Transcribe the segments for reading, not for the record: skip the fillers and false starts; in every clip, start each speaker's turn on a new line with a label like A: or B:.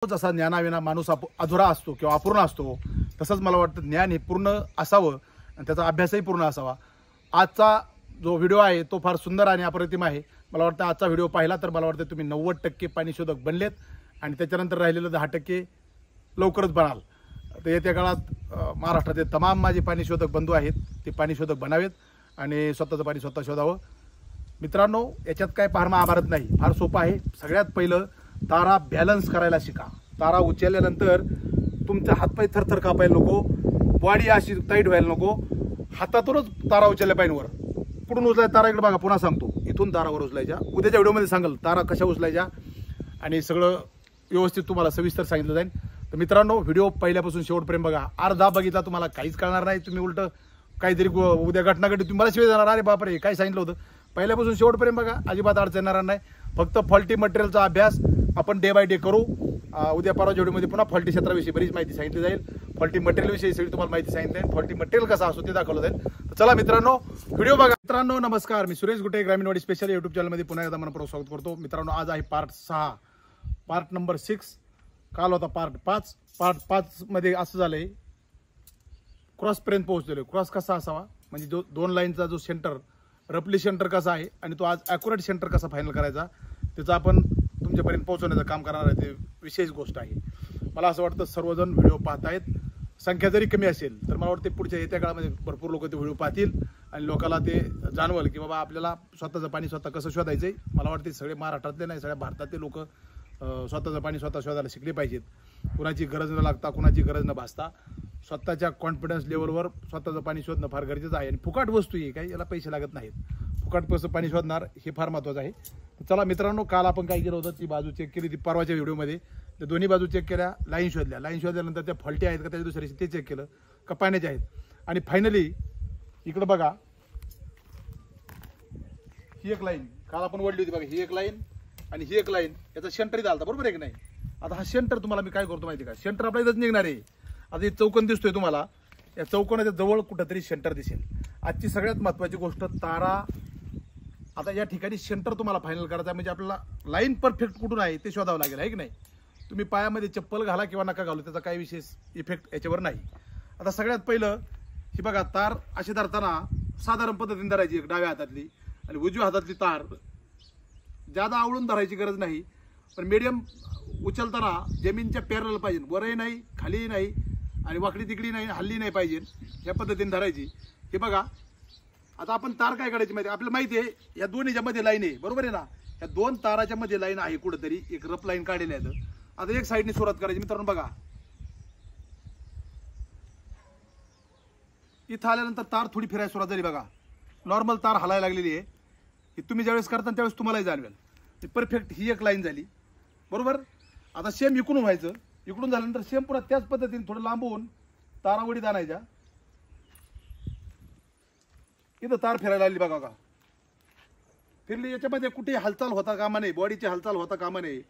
A: जसा ज्ञानाविना माणूस अधुरा असतो किंवा अपूर्ण असतो, तसंच मला वाटतं ज्ञान हे पूर्ण असावं आणि त्याचा अभ्यासही पूर्ण असावा। आजचा जो व्हिडिओ आहे तो फार सुंदर आणि अप्रतिम आहे। मला वाटतं आजचा व्हिडिओ पाहिला तर मला वाटतं तुम्ही 90% पाणी शोधक बनलेत आणि त्याच्यानंतर राहिलेलं 10% लवकरच बनाल। तर येत्या काळात महाराष्ट्राचे तमाम माझे पाणी शोधक बंधू आहेत ते पाणी शोधक बनावेत आणि स्वतःचं पाणी स्वतः शोधावं। मित्रांनो, याच्यात काय फार महाभारत नाही, फार सोपं आहे। सगळ्यात पहिलं तारा बॅलन्स करायला शिका। तारा उचलल्यानंतर तुमचा हातपाय थरथर कापायला नको, बॉडी अशी टाईट व्हायला नको, हातातूनच तारा उचलल्या पाहिजे वर। कुठून उचलायचा तारा इकडे बघा, पुन्हा सांगतो, इथून तारावर उचलायच्या। उद्याच्या व्हिडिओमध्ये सांगेल तारा कशा उचलायच्या आणि सगळं व्यवस्थित तुम्हाला सविस्तर सांगितलं जाईल। तर मित्रांनो, व्हिडिओ पहिल्यापासून शेवटपर्यंत बघा। अर्धा बघितला तुम्हाला काहीच कळणार नाही, तुम्ही उलट काहीतरी उद्या घटना घडली तुम्ही मला शिवाय जाणार, अरे बापरे काय सांगितलं होतं। पहिल्यापासून शेवटपर्यंत बघा, अजिबात अडचण येणार नाही। फक्त फॉल्टी मटेरियलचा अभ्यास आपण डे बाय डे करू। उद्या परवा व्हिडिओमध्ये पुन्हा फॉल्टी क्षेत्राविषयी बरीच माहिती सांगितली जाईल, फॉल्टी मटेरियल विषयी सगळी तुम्हाला माहिती सांगितली जाईल, फॉल्टी मटेरियल कसा असतो ते दाखवलं जाईल। तर चला मित्रांनो, व्हिडिओ बघा। मित्रांनो नमस्कार, मी सुरेश गुटे ग्रामीणवाडी स्पेशल यूट्यूब चॅनलमध्ये पुन्हा एकदा मनपूर्वक स्वागत करतो। मित्रांनो, आज आहे पार्ट 6, पार्ट नंबर 6। काल होता पार्ट 5। पार्ट 5 मध्ये असं झालंय, क्रॉसपर्यंत पोहोचलेलो। क्रॉस कसा असावा म्हणजे जो 2 लाईनचा जो सेंटर रफली सेंटर कसा आहे आणि तो आज ॲक्युरेट सेंटर कसा फायनल करायचा त्याचा आपण तुमच्यापर्यंत पोहोचवण्याचं काम करणार आहे, ते विशेष गोष्ट आहे। मला असं वाटतं सर्वजण व्हिडिओ पाहतायत, संख्या जरी कमी असेल तर मला वाटतं पुढच्या येत्या काळामध्ये भरपूर लोक ते व्हिडिओ पाहतील आणि लोकांना ते जाणवल की बाबा आपल्याला स्वतःचं पाणी स्वतः कसं शोधायचंय। मला वाटतं सगळे महाराष्ट्रातले नाही, सगळ्या भारतातले लोक स्वतःचं पाणी स्वतः शोधायला शिकले पाहिजेत। कुणाची गरज न लागता, कुणाची गरज न भासता स्वतःच्या कॉन्फिडन्स लेवलवर स्वतःचं पाणी शोधणं फार गरजेचं आहे। आणि फुकट वस्तू आहे, काही याला पैसे लागत नाहीत, फुकट कसं पाणी शोधणार हे फार महत्त्वाचं आहे। चला मित्रांनो, काल आपण काय केलं होतं, ती बाजू चेक केली, ती परवाच्या व्हिडिओमध्ये त्या दोन्ही बाजू चेक केल्या, लाईन शोधल्या, लाईन शोधल्यानंतर त्या फॉल्टी आहेत का त्याच्या दुसऱ्या ते चेक केलं का पाण्याचे आहेत। आणि फायनली इकडे बघा, ही एक लाईन काल आपण वडली होती बघा, ही एक लाईन आणि ही एक लाईन, याचा सेंटर झाला बरोबर आहे की नाही। आता हा सेंटर तुम्हाला मी काय करतो माहिती का, सेंटर आपल्या इथंच निघणार आहे। आता हे चौकोन दिसतोय तुम्हाला, या चौकोनाच्या जवळ कुठंतरी सेंटर दिसेल। आजची सगळ्यात महत्त्वाची गोष्ट तारा, आता या ठिकाणी सेंटर तुम्हाला फायनल करायचा म्हणजे आपल्याला लाईन परफेक्ट कुठून आहे ते शोधावं लागेल, आहे की नाही। तुम्ही पायामध्ये चप्पल घाला किंवा नका घालू, त्याचा काही विशेष इफेक्ट याच्यावर नाही। आता सगळ्यात पहिलं ही बघा, तार अशी धरताना साधारण पद्धतीने धरायची, एक डाव्या हातातली आणि उजव्या हातातली तार ज्यादा आवळून धरायची गरज नाही, पण मीडियम उचलताना जमीनच्या पॅरल पाहिजे, वरही नाही खालीही नाही आणि वाकडी तिकडी नाही, हल्ली नाही पाहिजे, या पद्धतीने धरायची। हे बघा, आता आपण तार काय काढायची माहिती, आपल्याला माहिती आहे या दोन्हीच्या मध्ये लाईन आहे बरोबर आहे ना, या 2 ताराच्या मध्ये लाईन आहे, कुठेतरी एक रफ लाईन काढलेली आहे। आता एक साईडने सुरुवात करायची मित्रांनो, बघा इथं आल्यानंतर तार थोडी फिरायला सुरुवात झाली बघा, नॉर्मल तार हलायला लागलेली आहे। ही तुम्ही ज्यावेळेस करता त्यावेळेस तुम्हालाही जाणवेल, परफेक्ट ही एक लाईन झाली बरोबर। आता सेम इकडून व्हायचं, इकडून झाल्यानंतर सेम पुन्हा त्याच पद्धतीने थोडं लांबून तारावडीत आणायच्या, इथं तार फिरायला लागली बघा का, फिरली, याच्यामध्ये कुठे हालचाल होता कामा नाही, बॉडीची हालचाल होता कामा नाही।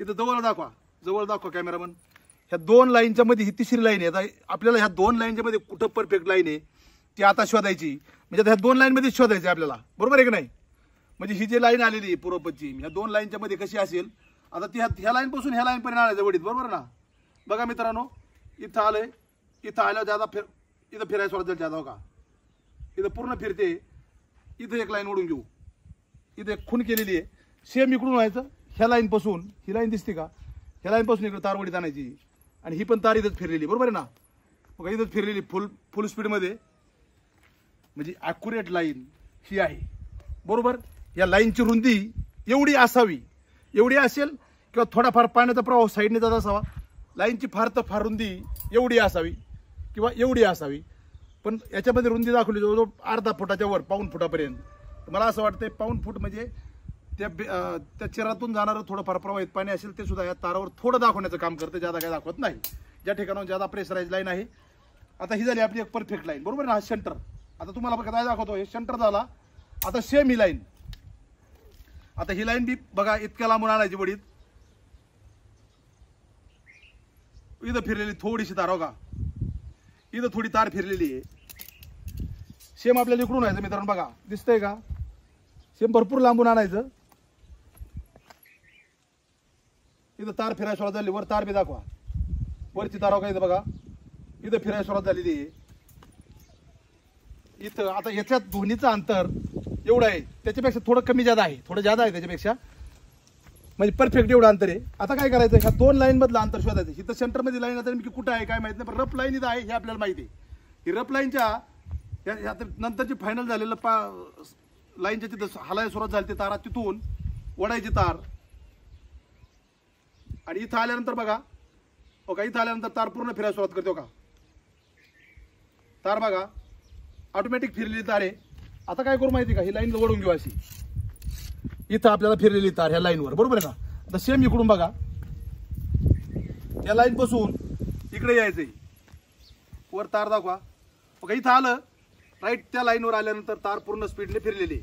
A: इथं जवळ दाखवा कॅमेरामन, ह्या 2 लाईनच्या मध्ये ही तिसरी लाईन आहे। आता आपल्याला ह्या 2 लाईनच्या मध्ये कुठं परफेक्ट लाईन आहे ती आता शोधायची, म्हणजे ह्या 2 लाईन मध्ये शोधायची आपल्याला बरोबर आहे की नाही। म्हणजे ही जी लाईन आलेली आहे पूर्व पश्चिम, ह्या 2 लाईनच्या मध्ये कशी असेल, आता ती ह्या लाईन पासून ह्या लाईन पर्यंत आणायचं वडीत बरोबर ना। बघा मित्रांनो, इथं आलंय, इथं आल्यावर ज्यादा इथं फिरायला सुरुवात झाली, ज्यादा का इथं पूर्ण फिरते, इथं एक लाईन ओढून घेऊ, इथं एक खून केलेली आहे, सेम इकडून व्हायचं, ह्या लाईन पासून ही लाईन दिसते का, ह्या लाईन पासून इकडे तारवडीत आणायची आणि ही पण तार इथंच फिरलेली बरोबर आहे ना। बघा इथंच फिरलेली फुल स्पीडमध्ये, म्हणजे ॲक्युरेट लाईन ही आहे बरोबर। या लाईनची रुंदी एवढी असावी, एवढी असेल किंवा थोडाफार पाण्याचा प्रवाह साईडने जात असावा, लाईनची फार तर फार रुंदी एवढी असावी किंवा एवढी असावी, पण याच्यामध्ये रुंदी दाखवली जवळजवळ अर्धा फुटाच्या वर, पाऊण फुटापर्यंत। मला असं वाटतंय पाऊण फूट म्हणजे त्या चिरातून जाणारं थोडंफार प्रवाहित पाणी असेल ते सुद्धा या तारावर थोडं दाखवण्याचं काम करते, ज्यादा काय दाखवत नाही। ज्या ठिकाणाहून ज्यादा प्रेशराइज लाईन आहे, आता ही झाली आपली एक परफेक्ट लाईन बरोबर ना, हा सेंटर। आता तुम्हाला काय दाखवतो, हे सेंटर झाला। आता सेम ही लाईन, आता ही लाईन बी बघा इतक्या लांबून आणायची वडीत, इथं फिरलेली थोडीशी तार बघा, इथं थोडी तार फिरलेली आहे, सेम आपल्याला इकडून व्हायचं मित्रांनो, बघा दिसतंय का, सेम भरपूर लांबून आणायचं, इथं तार फिरायला सुरुवात झाली, वर तार बी दाखवा, वरची तार का इथं बघा, इथं फिरायला सुरुवात झालेली आहे. इथं आता याच्यात दोन्हीचं अंतर एवढं आहे, त्याच्यापेक्षा थोडं कमी जादा आहे, थोडं जादा आहे त्याच्यापेक्षा, म्हणजे परफेक्ट एवढं अंतर आहे. आता काय करायचं, ह्या 2 लाईन मधलं अंतर शोधायचं. इथं सेंटरमध्ये लाईन आता नेमकी कुठं आहे काय माहिती नाही, पण रफ लाईन इथं आहे हे आपल्याला माहिती आहे. ही रफ लाईनच्या नंतरची फायनल झालेलं लाईनच्या तिथं हलायला सुरुवात झाली, ते तारा तिथून ओढायची तार, आणि इथं आल्यानंतर बघा हो का, इथं आल्यानंतर तार पूर्ण फिरायला सुरुवात करतो का, तार बघा ऑटोमॅटिक फिरलेली तार आहे. आता काय करू माहिती का, ही लाईन ओढून घेऊ अशी, इथं आपल्याला फिरलेली तार ह्या लाईनवर, बरोबर आहे का. आता सेम इकडून बघा, या लाईन पासून इकडे यायचंय, वर तार दाखवा बघा, इथं आलं राईट, त्या लाईनवर आल्यानंतर तार पूर्ण स्पीडने फिरलेली,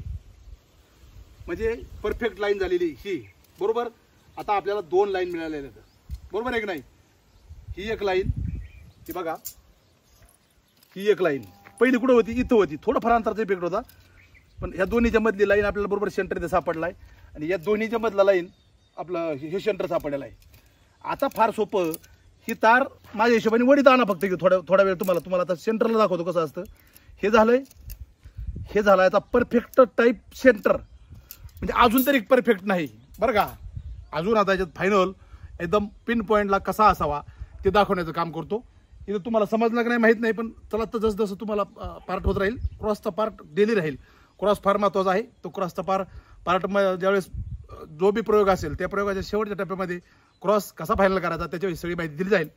A: म्हणजे परफेक्ट लाईन झालेली ही, बरोबर. आता आपल्याला 2 लाईन मिळालेल्या आहेत, बरोबर आहे की नाही. ही एक लाईन, ही बघा, ही एक लाईन पहिली कुठं होती, इथं होती, थोडंफार अंतराचा इफेक्ट होता, पण ह्या दोन्हीच्या मधली लाईन आपल्याला बरोबर सेंटर इथे सापडला आहे, आणि या दोन्हीच्या मधला लाईन आपलं हे सेंटर सापडलेलं आहे. आता फार सोपं, ही तार माझ्या हिशोबाने वडीत आणा फक्त, की थोडा वेळ तुम्हाला आता सेंटरला दाखवतो कसं असतं. हे झालंय, हे झालं आता परफेक्ट टाईप सेंटर, म्हणजे अजून तरी परफेक्ट नाही बरं का, अजून आता याच्यात फायनल एकदम पिन पॉईंटला कसा असावा ते दाखवण्याचं काम करतो. इथं तुम्हाला समजलं की नाही माहीत नाही, पण चला तर जसं जसं तुम्हाला पार्ट होत राहील, क्रॉसचा पार्ट डेली राहील. क्रॉस फार महत्त्वाचा आहे, तो क्रॉसचा पार्ट ज्यावेळेस जो बी प्रयोग असेल त्या प्रयोगाच्या शेवटच्या टप्प्यामध्ये क्रॉस कसा फायनल करायचा त्याच्याविषयी सगळी माहिती दिली जाईल.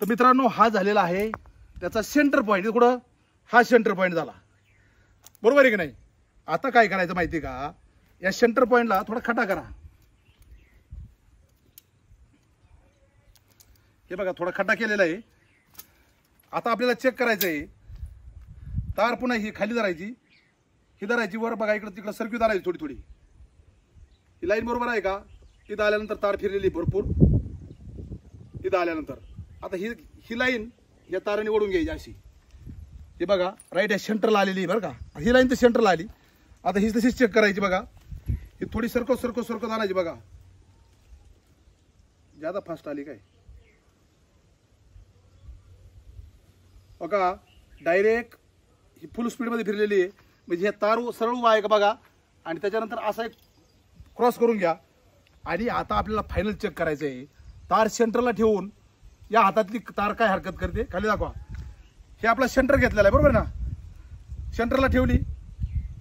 A: तर मित्रांनो, हा झालेला आहे त्याचा सेंटर पॉईंट, कुठं हा सेंटर पॉईंट झाला, बरोबर आहे की नाही. आता काय करायचं माहिती का, या सेंटर पॉईंटला थोडा खटा करा, हे बघा थोडा खड्डा केलेला आहे. आता आपल्याला चेक करायचं आहे, तार पुन्हा ही खाली धरायची, ही धरायची, वर बघा इकडे तिकडे सरकी धरायची थोडी थोडी, ही लाईन बरोबर आहे का. इथं आल्यानंतर तार फिरलेली भरपूर, इथं आल्यानंतर आता ही लाईन या ताराने ओढून घ्यायची अशी, हे बघा राईट या सेंटरला आलेली बरं का, ही लाईन तर सेंटरला आली. आता ही तशीच चेक करायची बघा, ही थोडी सरकत आणायची बघा, ज्यादा फास्ट आली काय बघा, डायरेक्ट ही फुल स्पीडमध्ये फिरलेली आहे, म्हणजे हे तार सरळ उभा आहे का बघा, आणि त्याच्यानंतर असा एक क्रॉस करून घ्या. आणि आता आपल्याला फायनल चेक करायचं आहे, तार सेंटरला ठेवून या हातातली तार काय हरकत करते खाली दाखवा. हे आपला सेंटर घेतलेला आहे बरोबर ना, सेंटरला ठेवली,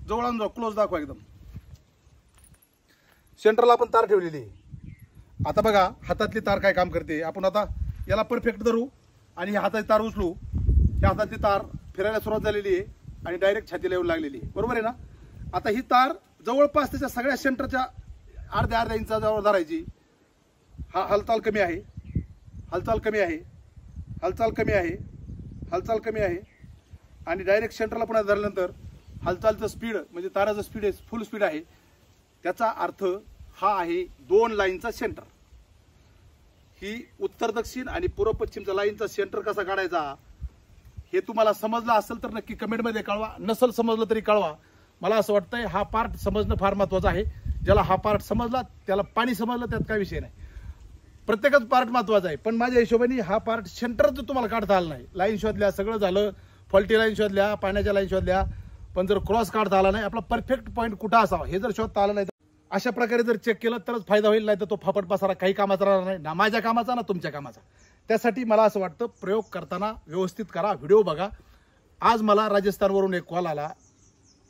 A: जवळ आणून जाऊ, क्लोज दाखवा एकदम, सेंटरला आपण तार ठेवलेली आहे. आता बघा हातातली तार काय काम करते, आपण आता याला परफेक्ट धरू आणि ही हाताची तार उचलू, या हातातली तार फिरायला सुरुवात झालेली आहे आणि डायरेक्ट छातीला येऊन लागलेली आहे, बरोबर आहे ना. आता ही तार जवळपास त्याच्या सगळ्या सेंटरच्या अर्ध्या इंचाजवळ धरायची. हा हालचाल कमी आहे, हालचाल कमी आहे, हालचाल कमी आहे, हालचाल कमी आहे, आणि डायरेक्ट सेंटरला पुन्हा धरल्यानंतर हालचालचं स्पीड म्हणजे ताराचं स्पीड आहे फुल स्पीड आहे. त्याचा अर्थ हा आहे 2 लाईनचा सेंटर. ही उत्तर दक्षिण आणि पूर्व पश्चिमचा लाईनचा सेंटर कसा काढायचा हे तुम्हाला समजलं असेल तर नक्की कमेंटमध्ये कळवा, नसेल समजलं तरी कळवा. मला असं वाटतंय हा पार्ट समजणं फार महत्त्वाचं आहे. ज्याला हा पार्ट समजला त्याला पाणी समजलं, त्यात काय विषय नाही, प्रत्येकच पार्ट महत्त्वाचा आहे. पण माझ्या हिशोबाने हा पार्ट सेंटरच तुम्हाला काढता आला नाही. लाईन शोधल्या, सगळं झालं, फॉल्टी लाईन शोधल्या, पाण्याच्या लाईन शोधल्या, पण जर क्रॉस काढता आला नाही, आपला परफेक्ट पॉईंट कुठं असावा हे जर शोधता आलं नाही, अशा प्रकारे जर चेक केलं तरच फायदा होईल, नाही तर तो फापट पसारा काही कामाचा राहणार नाही, ना माझ्या कामाचा ना तुमच्या कामाचा. त्यासाठी मला असं वाटतं प्रयोग करताना व्यवस्थित करा, व्हिडिओ बघा. आज मला राजस्थानवरून एक कॉल आला,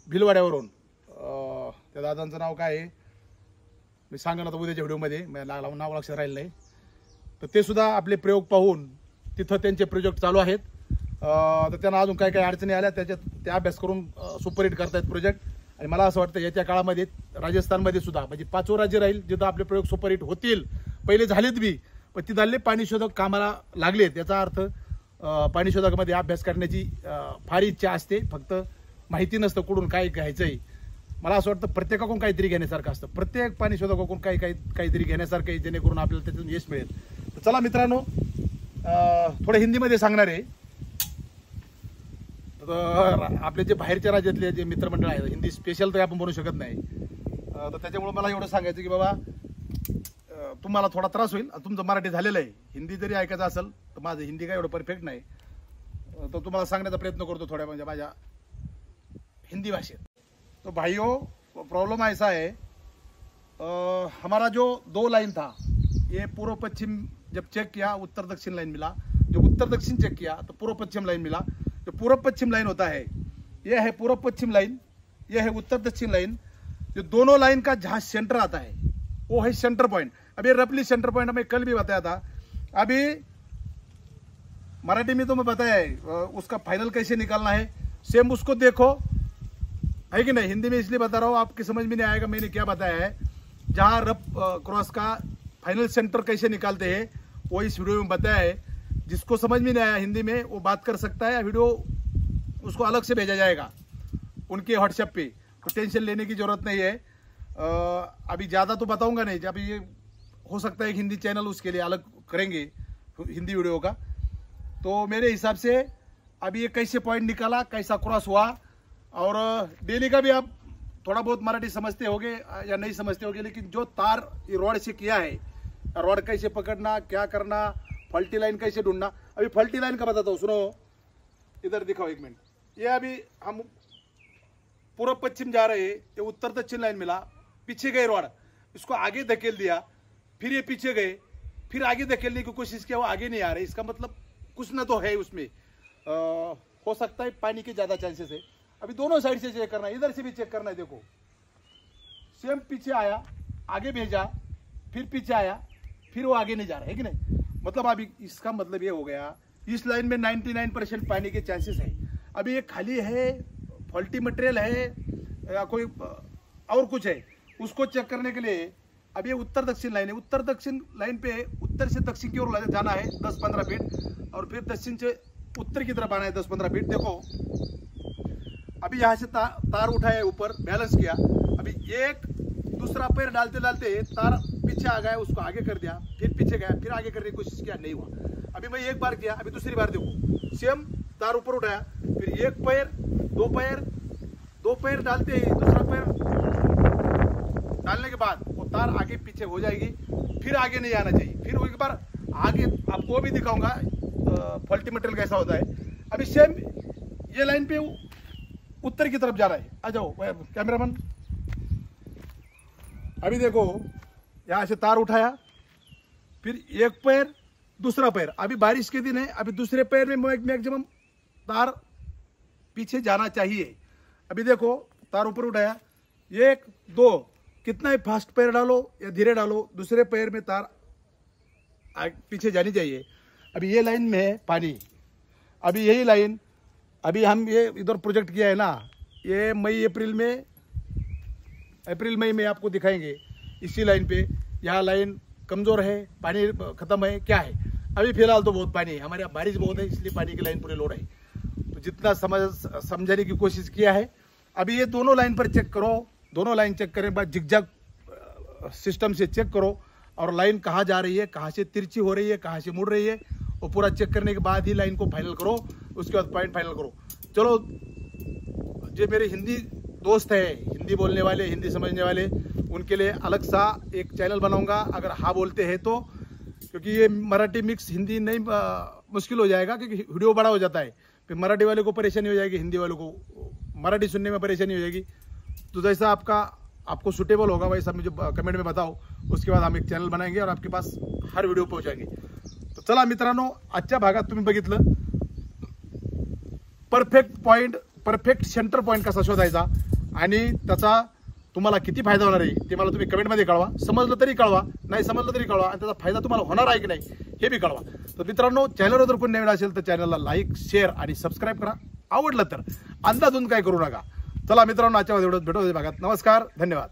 A: भिलवाड्यावरून, त्या दादांचं नाव काय आहे मी सांगणार आता उद्याच्या व्हिडिओमध्ये, मला नाव लक्षात राहिलं नाही. तर ते सुद्धा आपले प्रयोग पाहून तिथं त्यांचे प्रोजेक्ट चालू आहेत. तर त्यांना अजून काय काय अडचणी आल्या त्याच्यात ते अभ्यास करून सुपरहिट करतायत प्रोजेक्ट. आणि मला असं वाटतं येत्या काळामध्ये राजस्थानमध्ये सुद्धा म्हणजे 5वं राज्य राहील जिथं आपले प्रयोग सुपरहिट होतील. पहिले झालेत बी, पण ती झाले पाणी शोधक कामाला लागलेत. याचा अर्थ पाणी शोधकामध्ये अभ्यास करण्याची फार इच्छा असते, फक्त माहिती नसतं कुठून काय घ्यायचंय. मला असं वाटतं प्रत्येकाकडून काहीतरी घेण्यासारखं असतं, प्रत्येक पाणी शोधकाकडून काहीतरी घेण्यासारखं आहे, जेणेकरून आपल्याला त्यातून यश मिळेल. तर चला मित्रांनो, थोडं हिंदीमध्ये सांगणार आहे. आपले जे बाहेरच्या राज्यातले जे मित्रमंडळ आहेत, हिंदी स्पेशल तर आपण बनवू शकत नाही, तर त्याच्यामुळे मला एवढं सांगायचं की बाबा तुम्हाला थोडा त्रास होईल. तुमचं मराठी झालेलं आहे. हिंदी जरी ऐकायचं असेल तर माझं हिंदी काय एवढं परफेक्ट नाही, तो तुम्हाला सांगण्याचा प्रयत्न करतो थोड्या म्हणजे माझ्या हिंदी भाषेत. तो भाइयों, प्रॉब्लम ऐसा है, हमारा जो 2 लाइन था ये पूर्व पश्चिम जब चेक किया उत्तर दक्षिण लाइन मिला. जो उत्तर दक्षिण चेक किया तो पूर्व पश्चिम लाइन मिला. जो पूर्व पश्चिम लाइन होता है ये है पूर्व पश्चिम लाइन, ये है उत्तर दक्षिण लाइन. जो दोनों लाइन का जहाँ सेंटर आता है वो है सेंटर पॉइंट. अभी रफली सेंटर पॉइंट हमें कल भी बताया था. अभी मराठी में तो मैं बताया है उसका फाइनल कैसे निकालना है, सेम उसको देखो, है कि नहीं. हिंदी में इसलिए बता रहा हूँ आपकी समझ में नहीं आएगा मैंने क्या बताया है. जहाँ रफ क्रॉस का फाइनल सेंटर कैसे निकालते हैं वो इस वीडियो में बताया है. जिसको समझ में नहीं आया हिंदी में वो बात कर सकता है, वीडियो उसको अलग से भेजा जाएगा उनके व्हाट्सएप पे. तो टेंशन लेने की जरूरत नहीं है. अभी ज़्यादा तो बताऊंगा नहीं. अभी ये हो सकता है एक हिंदी चैनल उसके लिए अलग करेंगे हिंदी वीडियो का. तो मेरे हिसाब से अभी ये कैसे पॉइंट निकाला, कैसा क्रॉस हुआ, और डेली का भी आप थोड़ा बहुत मराठी समझते होगे या नहीं समझते होगे, लेकिन जो तार रॉड से किया है, रॉड कैसे पकड़ना, क्या करना, फल्टी लाइन कैसे ढूंढना. अभी फल्टी लाइन का बताता हूँ, सुनो इधर दिखाओ 1 मिनट. ये अभी हम पूर्व पश्चिम जा रहे हैं, ये उत्तर दक्षिण लाइन मिला, पीछे गए रॉड, इसको आगे धकेल दिया, फिर ये पीछे गए, फिर आगे धकेलने की कोशिश किया, वो आगे नहीं आ रहे. इसका मतलब कुछ ना तो है उसमें. हो सकता है पानी के ज्यादा चांसेस है. अभी दोनों साइड से चेक करना है, इधर से भी चेक करना है. देखो सेम पीछे आया, आगे भेजा, फिर पीछे आया, फिर वो आगे नहीं जा रहा है कि नहीं. मतलब अभी इसका मतलब ये हो गया इस लाइन में 99% पानी के चांसेस है. अभी ये खाली है, फॉल्टी मटेरियल है या कोई और कुछ है, उसको चेक करने के लिए अब ये उत्तर दक्षिण लाइन है. उत्तर दक्षिण लाइन पे उत्तर से दक्षिण की ओर जाना है 10-15 फीट, और फिर दक्षिण से उत्तर की तरफ आना है 10-15 फीट. देखो अभी यहाँ से तार उठाया ऊपर, बैलेंस किया, अभी एक दूसरा पैर डालते डालते तार पीछे आ गया, उसको आगे कर दिया, फिर पीछे गया, फिर आगे करने की कोशिश किया, नहीं हुआ. अभी मैं 1 बार किया, अभी दूसरी बार देखो सेम तार ऊपर उठाया, फिर 1 पैर 2 पैर डालते ही दूसरा पैर डालने के बाद वो तार आगे पीछे हो जाएगी, फिर आगे नहीं आना चाहिए. फिर एक बार आगे आपको भी दिखाऊंगा फॉल्टी मटेरियल कैसा होता है. अभी सेम ये लाइन पे उत्तर की तरफ जा रहा है. आ जाओ कैमरामैन. अभी देखो यहाँ से तार उठाया, फिर 1 पैर दूसरा पैर. अभी बारिश के दिन है, अभी दूसरे पैर में मैक्सिमम तार पीछे जाना चाहिए. अभी देखो तार ऊपर उठाया, 1 2 कितना ही फास्ट पैर डालो या धीरे डालो, दूसरे पैर में तार पीछे जानी चाहिए. अभी ये लाइन में है पानी. अभी यही लाइन अभी हम ये इधर प्रोजेक्ट किया है ना, ये अप्रैल मई में आपको दिखाएंगे. इसी लाइन पे यहाँ लाइन कमजोर है, पानी खत्म है, क्या है. अभी फिलहाल तो बहुत पानी है, हमारे यहाँ बारिश बहुत है, इसलिए पानी की लाइन पूरे लोड है. तो जितना समझने की कोशिश किया है. अभी ये दोनों लाइन पर चेक करो, दोनों लाइन चेक करने के बाद जिगजैग सिस्टम से चेक करो, और लाइन कहाँ जा रही है, कहाँ से तिरछी हो रही है, कहाँ से मुड़ रही है, वो पूरा चेक करने के बाद ही लाइन को फाइनल करो. उसके बाद पॉइंट फाइनल करो. चलो जो मेरे हिंदी दोस्त है, हिंदी बोलने वाले, हिंदी समझने वाले, उनके लिए अलग सा एक चैनल बनाऊंगा अगर हाँ बोलते हैं तो, क्योंकि ये मराठी मिक्स हिंदी नहीं मुश्किल हो जाएगा, क्योंकि वीडियो बड़ा हो जाता है. फिर मराठी वाले को परेशानी हो जाएगी, हिंदी वालों को मराठी सुनने में परेशानी हो जाएगी. तो जैसा आपको सुटेबल होगा वैसा मुझे कमेंट में बताओ. उसके बाद हम एक चॅनल बनाएंगे और आपके पास हर व्हिडिओ पोहोचेंगे. तो चला मित्रांनो, आजच्या भागात तुम्ही बघितलं perfect point, perfect centre point कसा शोधायचा आणि त्याचा तुम्हाला किती फायदा होणार आहे ते मला तुम्ही कमेंटमध्ये कळवा. समजलं तरी कळवा, नाही समजलं तरी कळवा, आणि त्याचा फायदा तुम्हाला होणार आहे की नाही हे बी कळवा. तर मित्रांनो, चॅनलवर जर कोणी नवीन असेल तर चॅनलला लाईक, शेअर आणि सबस्क्राईब करा. आवडलं तर अंदाजून काय करू नका. चला मित्रांनो, आजच्या व्हिडिओत भेटू भागात. नमस्कार, धन्यवाद.